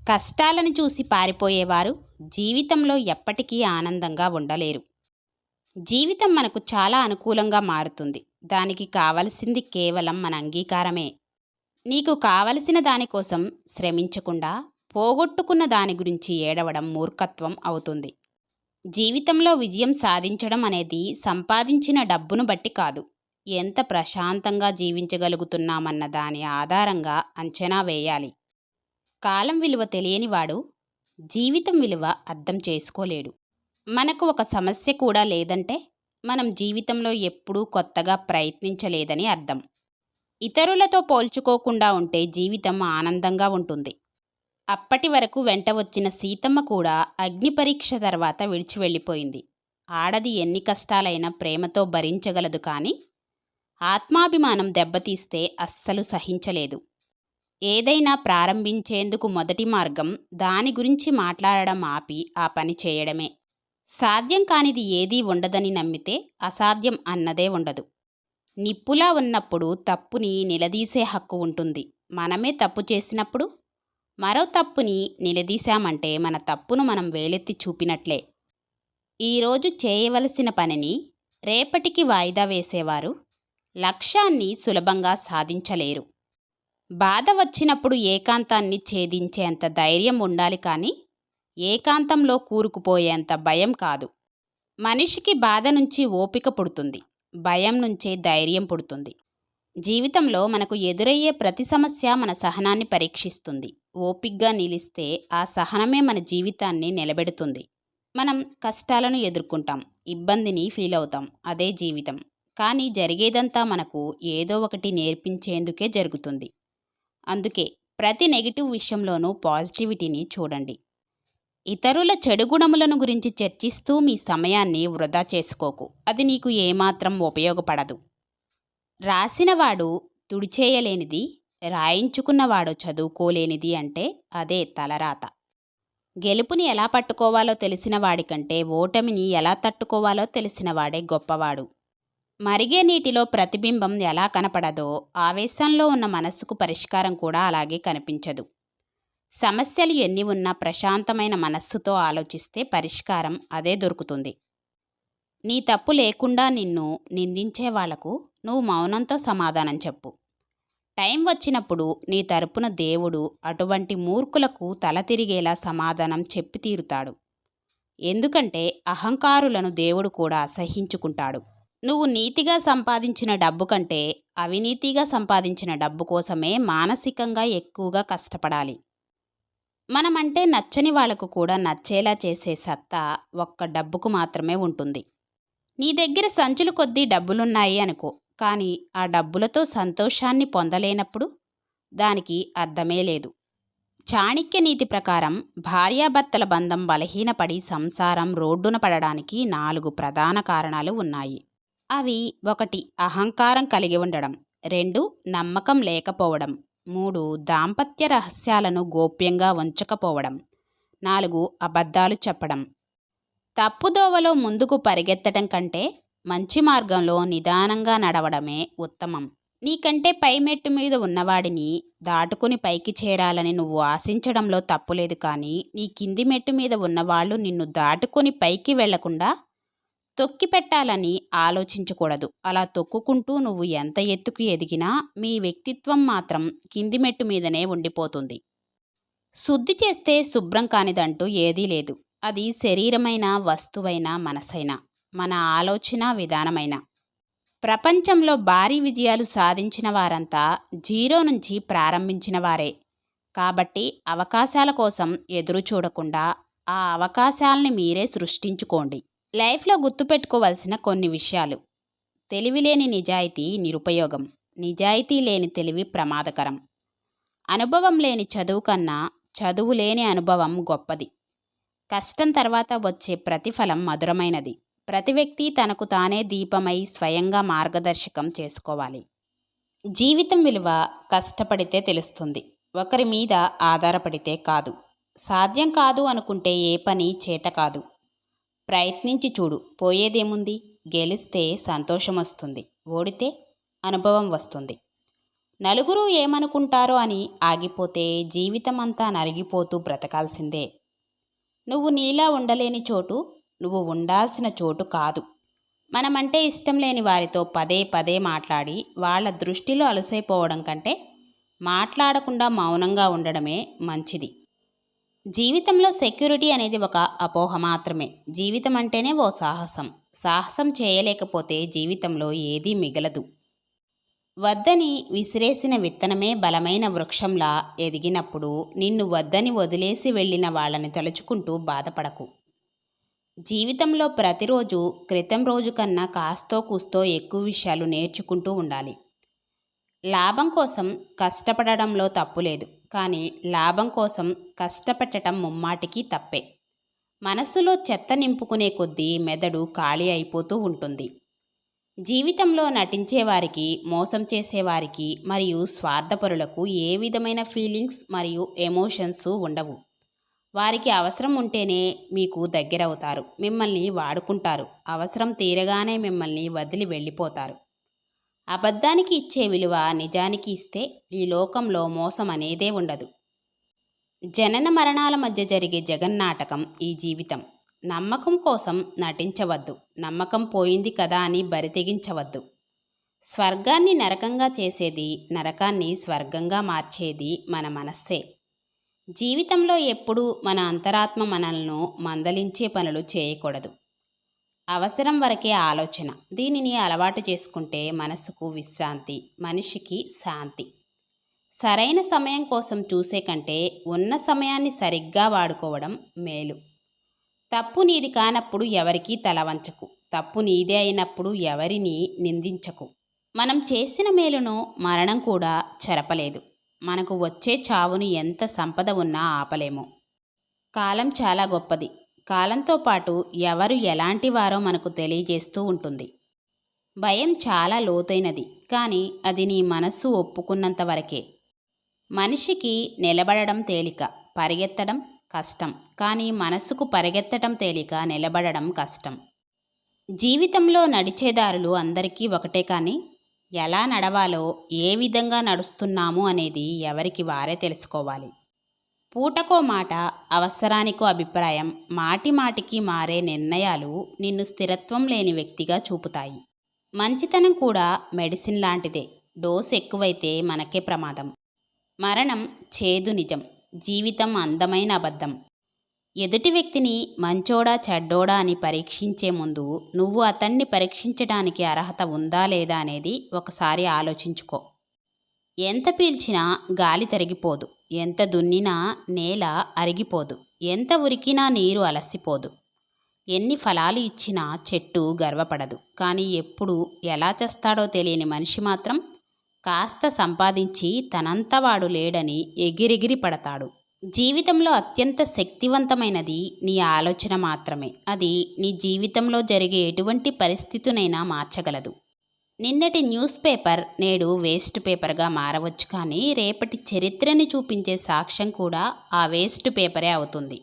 కష్టాలను చూసి పారిపోయేవారు జీవితంలో ఎప్పటికీ ఆనందంగా ఉండలేరు. జీవితం మనకు చాలా అనుకూలంగా మారుతుంది. దానికి కావలసింది కేవలం మన అంగీకారమే. నీకు కావలసిన దానికోసం శ్రమించకుండా పోగొట్టుకున్న దాని గురించి ఏడవడం మూర్ఖత్వం అవుతుంది. జీవితంలో విజయం సాధించడం అనేది సంపాదించిన డబ్బును బట్టి కాదు, ఎంత ప్రశాంతంగా జీవించగలుగుతున్నామన్న దాని ఆధారంగా అంచనా వేయాలి. కాలం విలువ తెలియనివాడు జీవితం విలువ అర్థం చేసుకోలేడు. మనకు ఒక సమస్య కూడా లేదంటే మనం జీవితంలో ఎప్పుడూ కొత్తగా ప్రయత్నించలేదని అర్థం. ఇతరులతో పోల్చుకోకుండా ఉంటే జీవితం ఆనందంగా ఉంటుంది. అప్పటి వరకు వెంట వచ్చిన సీతమ్మ కూడా అగ్ని పరీక్ష తర్వాత విడిచి వెళ్ళిపోయింది. ఆడది ఎన్ని కష్టాలైనా ప్రేమతో భరించగలదు, కానీ ఆత్మాభిమానం దెబ్బతీస్తే అస్సలు సహించలేదు. ఏదైనా ప్రారంభించేందుకు మొదటి మార్గం దాని గురించి మాట్లాడడం ఆపి ఆ పని చేయడమే. సాధ్యం కానిది ఏదీ ఉండదని నమ్మితే అసాధ్యం అన్నదే ఉండదు. నిప్పులా ఉన్నప్పుడు తప్పుని నిలదీసే హక్కు ఉంటుంది. మనమే తప్పు చేసినప్పుడు మరో తప్పుని నిలదీశామంటే మన తప్పును మనం వేలెత్తి చూపినట్లే. ఈరోజు చేయవలసిన పనిని రేపటికి వాయిదా వేసేవారు లక్ష్యాన్ని సులభంగా సాధించలేరు. బాధ వచ్చినప్పుడు ఏకాంతాన్ని ఛేదించేంత ధైర్యం ఉండాలి, కానీ ఏకాంతంలో కూరుకుపోయేంత భయం కాదు. మనిషికి బాధ నుంచి ఓపిక పుడుతుంది, భయం నుంచే ధైర్యం పుడుతుంది. జీవితంలో మనకు ఎదురయ్యే ప్రతి సమస్య మన సహనాన్ని పరీక్షిస్తుంది. ఓపిగ్గా నిలిస్తే ఆ సహనమే మన జీవితాన్ని నిలబెడుతుంది. మనం కష్టాలను ఎదుర్కొంటాం, ఇబ్బందిని ఫీల్ అవుతాం, అదే జీవితం. కానీ జరిగేదంతా మనకు ఏదో ఒకటి నేర్పించేందుకే జరుగుతుంది. అందుకే ప్రతి నెగిటివ్ విషయంలోనూ పాజిటివిటీని చూడండి. ఇతరుల చెడు గుణములను గురించి చర్చిస్తూ మీ సమయాన్ని వృధా చేసుకోకు. అది నీకు ఏమాత్రం ఉపయోగపడదు. రాసినవాడు తుడిచేయలేనిది, రాయించుకున్నవాడు చదువుకోలేనిది అంటే అదే తలరాత. గెలుపుని ఎలా పట్టుకోవాలో తెలిసిన వాడికంటే ఓటమిని ఎలా తట్టుకోవాలో తెలిసినవాడే గొప్పవాడు. మరిగే నీటిలో ప్రతిబింబం ఎలా కనపడదో ఆవేశంలో ఉన్న మనస్సుకు పరిష్కారం కూడా అలాగే కనిపించదు. సమస్యలు ఎన్ని ఉన్నా ప్రశాంతమైన మనస్సుతో ఆలోచిస్తే పరిష్కారం అదే దొరుకుతుంది. నీ తప్పు లేకుండా నిన్ను నిందించే వాళ్లకు నువ్వు మౌనంతో సమాధానం చెప్పు. టైం వచ్చినప్పుడు నీ తరపున దేవుడు అటువంటి మూర్ఖులకు తల తిరిగేలా సమాధానం చెప్పి తీరుతాడు. ఎందుకంటే అహంకారులను దేవుడు కూడా అసహ్యించుకుంటాడు. నువ్వు నీతిగా సంపాదించిన డబ్బు కంటే అవినీతిగా సంపాదించిన డబ్బు కోసమే మానసికంగా ఎక్కువగా కష్టపడాలి. మనమంటే నచ్చని వాళ్లకు కూడా నచ్చేలా చేసే సత్తా ఒక్క డబ్బుకు మాత్రమే ఉంటుంది. నీ దగ్గర సంచులు కొద్దీ డబ్బులున్నాయి అనుకో, కానీ ఆ డబ్బులతో సంతోషాన్ని పొందలేనప్పుడు దానికి అర్థమే లేదు. చాణక్య నీతి ప్రకారం భార్యాభర్తల బంధం బలహీనపడి సంసారం రోడ్డున పడడానికి 4 ప్రధాన కారణాలు ఉన్నాయి. అవి: 1 అహంకారం కలిగి ఉండడం, 2 నమ్మకం లేకపోవడం, 3 దాంపత్య రహస్యాలను గోప్యంగా ఉంచకపోవడం, 4 అబద్ధాలు చెప్పడం. తప్పుదోవలో ముందుకు పరిగెత్తడం కంటే మంచి మార్గంలో నిదానంగా నడవడమే ఉత్తమం. నీకంటే పైమెట్టు మీద ఉన్నవాడిని దాటుకుని పైకి చేరాలని నువ్వు ఆశించడంలో తప్పులేదు, కానీ నీ కింది మెట్టు మీద ఉన్నవాళ్ళు నిన్ను దాటుకొని పైకి వెళ్లకుండా తొక్కి పెట్టాలని ఆలోచించకూడదు. అలా తొక్కుకుంటూ నువ్వు ఎంత ఎత్తుకు ఎదిగినా మీ వ్యక్తిత్వం మాత్రం కింది మెట్టు మీదనే ఉండిపోతుంది. శుద్ధి చేస్తే శుభ్రం కానిదంటూ ఏదీ లేదు. అది శరీరమైన, వస్తువైనా, మనసైనా, మన ఆలోచన విధానమైనా. ప్రపంచంలో భారీ విజయాలు సాధించిన వారంతా జీరో నుంచి ప్రారంభించిన వారే. కాబట్టి అవకాశాల కోసం ఎదురు చూడకుండా ఆ అవకాశాలని మీరే సృష్టించుకోండి. లైఫ్లో గుర్తుపెట్టుకోవాల్సిన కొన్ని విషయాలు: తెలివిలేని నిజాయితీ నిరుపయోగం, నిజాయితీ లేని తెలివి ప్రమాదకరం, అనుభవం లేని చదువు కన్నా చదువు లేని అనుభవం గొప్పది, కష్టం తర్వాత వచ్చే ప్రతిఫలం మధురమైనది, ప్రతి వ్యక్తి తనకు తానే దీపమై స్వయంగా మార్గదర్శకం చేసుకోవాలి. జీవితం విలువ కష్టపడితే తెలుస్తుంది, ఒకరి మీద ఆధారపడితే కాదు. సాధ్యం కాదు అనుకుంటే ఏ పని చేత కాదు. ప్రయత్నించి చూడు, పోయేదేముంది? గెలిస్తే సంతోషం వస్తుంది, ఓడితే అనుభవం వస్తుంది. నలుగురు ఏమనుకుంటారో అని ఆగిపోతే జీవితమంతా నలిగిపోతూ బ్రతకాల్సిందే. నువ్వు నీలా ఉండలేని చోటు నువ్వు ఉండాల్సిన చోటు కాదు. మనమంటే ఇష్టం లేని వారితో పదే పదే మాట్లాడి వాళ్ళ దృష్టిలో అలసైపోవడం కంటే మాట్లాడకుండా మౌనంగా ఉండడమే మంచిది. జీవితంలో సెక్యూరిటీ అనేది ఒక అపోహ మాత్రమే. జీవితం అంటేనే ఓ సాహసం. సాహసం చేయలేకపోతే జీవితంలో ఏదీ మిగలదు. వద్దని విసిరేసిన విత్తనమే బలమైన వృక్షంలా ఎదిగినప్పుడు నిన్ను వద్దని వదిలేసి వెళ్ళిన వాళ్ళని తలుచుకుంటూ బాధపడకు. జీవితంలో ప్రతిరోజు క్రితం రోజు కన్నా కాస్తో కూస్తో ఎక్కువ విషయాలు నేర్చుకుంటూ ఉండాలి. లాభం కోసం కష్టపడడంలో తప్పు లేదు, కానీ లాభం కోసం కష్టపెట్టడం ముమ్మాటికి తప్పే. మనస్సులో చెత్త నింపుకునే కొద్దీ మెదడు ఖాళీ అయిపోతూ ఉంటుంది. జీవితంలో నటించేవారికి, మోసం చేసేవారికి మరియు స్వార్థపరులకు ఏ విధమైన ఫీలింగ్స్ మరియు ఎమోషన్స్ ఉండవు. వారికి అవసరం ఉంటేనే మీకు దగ్గరవుతారు, మిమ్మల్ని వాడుకుంటారు. అవసరం తీరగానే మిమ్మల్ని వదిలి వెళ్ళిపోతారు. అబద్ధానికి ఇచ్చే విలువ నిజానికి ఇస్తే ఈ లోకంలో మోసం అనేదే ఉండదు. జనన మరణాల మధ్య జరిగే జగన్నాటకం ఈ జీవితం. నమ్మకం కోసం నటించవద్దు. నమ్మకం పోయింది కదా అని బరితెగించవద్దు. స్వర్గాన్ని నరకంగా చేసేది, నరకాన్ని స్వర్గంగా మార్చేది మన మనస్సే. జీవితంలో ఎప్పుడూ మన అంతరాత్మ మనల్ని మందలించే పనులు చేయకూడదు. అవసరం వరకే ఆలోచన. దీనిని అలవాటు చేసుకుంటే మనసుకు విశ్రాంతి, మనిషికి శాంతి. సరైన సమయం కోసం చూసే కంటే ఉన్న సమయాన్ని సరిగ్గా వాడుకోవడం మేలు. తప్పు నీది కానప్పుడు ఎవరికీ తలవంచకు. తప్పు నీదే అయినప్పుడు ఎవరిని నిందించకు. మనం చేసిన మేలును మరణం కూడా చెరపలేదు. మనకు వచ్చే చావును ఎంత సంపద ఉన్నా ఆపలేము. కాలం చాలా గొప్పది. కాలంతో పాటు ఎవరు ఎలాంటి వారో మనకు తెలియజేస్తూ ఉంటుంది. భయం చాలా లోతైనది, కానీ అది నీ మనస్సు ఒప్పుకున్నంత వరకే. మనిషికి నిలబడడం తేలిక, పరిగెత్తడం కష్టం. కానీ మనస్సుకు పరిగెత్తడం తేలిక, నిలబడడం కష్టం. జీవితంలో నడిచేదారులు అందరికీ ఒకటే, కానీ ఎలా నడవాలో, ఏ విధంగా నడుస్తున్నాము అనేది ఎవరికి వారే తెలుసుకోవాలి. పూటకో మాట, అవసరానికో అభిప్రాయం, మాటి మాటికి మారే నిర్ణయాలు నిన్ను స్థిరత్వం లేని వ్యక్తిగా చూపుతాయి. మంచితనం కూడా మెడిసిన్ లాంటిదే. డోస్ ఎక్కువైతే మనకే ప్రమాదం. మరణం చేదు నిజం, జీవితం అందమైన అబద్ధం. ఎదుటి వ్యక్తిని మంచోడా చెడ్డోడా అని పరీక్షించే ముందు నువ్వు అతన్ని పరీక్షించడానికి అర్హత ఉందా లేదా అనేది ఒకసారి ఆలోచించుకో. ఎంత పీల్చినా గాలి తరిగిపోదు, ఎంత దున్నినా నేల అరిగిపోదు, ఎంత ఉరికినా నీరు అలసిపోదు, ఎన్ని ఫలాలు ఇచ్చినా చెట్టు గర్వపడదు. కానీ ఎప్పుడు ఎలా చేస్తాడో తెలియని మనిషి మాత్రం కాస్త సంపాదించి తనంతవాడు లేడని ఎగిరెగిరి పడతాడు. జీవితంలో అత్యంత శక్తివంతమైనది నీ ఆలోచన మాత్రమే. అది నీ జీవితంలో జరిగే ఎటువంటి పరిస్థితినైనా మార్చగలదు. నిన్నటి న్యూస్ పేపర్ నేడు వేస్ట్ పేపర్గా మారవచ్చు, కానీ రేపటి చరిత్రని చూపించే సాక్ష్యం కూడా ఆ వేస్ట్ పేపరే అవుతుంది.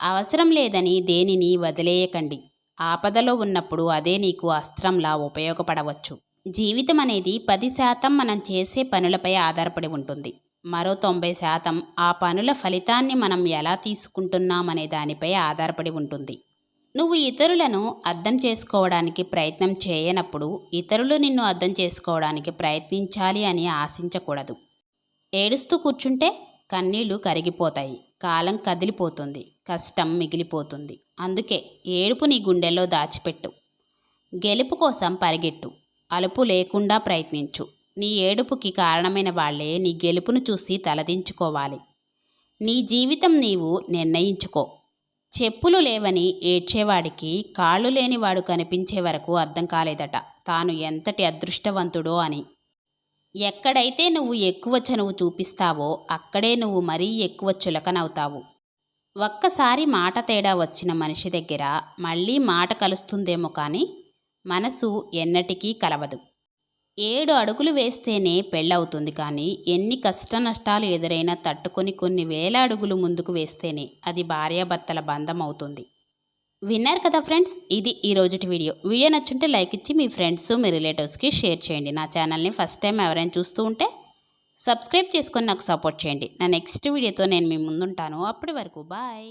అవసరం లేదని దేనిని వదిలేయకండి. ఆపదలో ఉన్నప్పుడు అదే నీకు అస్త్రంలా ఉపయోగపడవచ్చు. జీవితం అనేది 10% మనం చేసే పనులపై ఆధారపడి ఉంటుంది. మరో 90% ఆ పనుల ఫలితాన్ని మనం ఎలా తీసుకుంటున్నామనే దానిపై ఆధారపడి ఉంటుంది. నువ్వు ఇతరులను అర్థం చేసుకోవడానికి ప్రయత్నం చేయనప్పుడు ఇతరులు నిన్ను అర్థం చేసుకోవడానికి ప్రయత్నించాలి అని ఆశించకూడదు. ఏడుస్తూ కూర్చుంటే కన్నీళ్లు కరిగిపోతాయి, కాలం కదిలిపోతుంది, కష్టం మిగిలిపోతుంది. అందుకే ఏడుపు నీ గుండెల్లో దాచిపెట్టు. గెలుపు కోసం పరిగెట్టు, అలుపు లేకుండా ప్రయత్నించు. నీ ఏడుపుకి కారణమైన వాళ్లే నీ గెలుపును చూసి తలదించుకోవాలి. నీ జీవితం నీవు నిర్ణయించుకో. చెప్పులు లేవని ఏడ్చేవాడికి కాళ్ళు లేనివాడు కనిపించే వరకు అర్థం కాలేదట తాను ఎంతటి అదృష్టవంతుడో అని. ఎక్కడైతే నువ్వు ఎక్కువ చనువు చూపిస్తావో అక్కడే నువ్వు మరీ ఎక్కువ చులకనవుతావు. ఒక్కసారి మాట తేడా వచ్చిన మనిషి దగ్గర మళ్ళీ మాట కలుస్తుందేమో, కానీ మనసు ఎన్నటికీ కలవదు. 7 అడుగులు వేస్తేనే పెళ్ళవుతుంది, కానీ ఎన్ని కష్ట నష్టాలు ఎదురైనా తట్టుకొని కొన్ని వేల అడుగులు ముందుకు వేస్తేనే అది భార్యాభర్తల బంధం అవుతుంది. విన్నారు కదా ఫ్రెండ్స్, ఇది ఈరోజుటి వీడియో. వీడియో నచ్చుంటే లైక్ ఇచ్చి మీ ఫ్రెండ్స్, మీ రిలేటివ్స్కి షేర్ చేయండి. నా ఛానల్ని ఫస్ట్ టైం ఎవరైనా చూస్తూ ఉంటే సబ్స్క్రైబ్ చేసుకొని నాకు సపోర్ట్ చేయండి. నా నెక్స్ట్ వీడియోతో నేను మీ ముందుంటాను. అప్పటి వరకు బాయ్.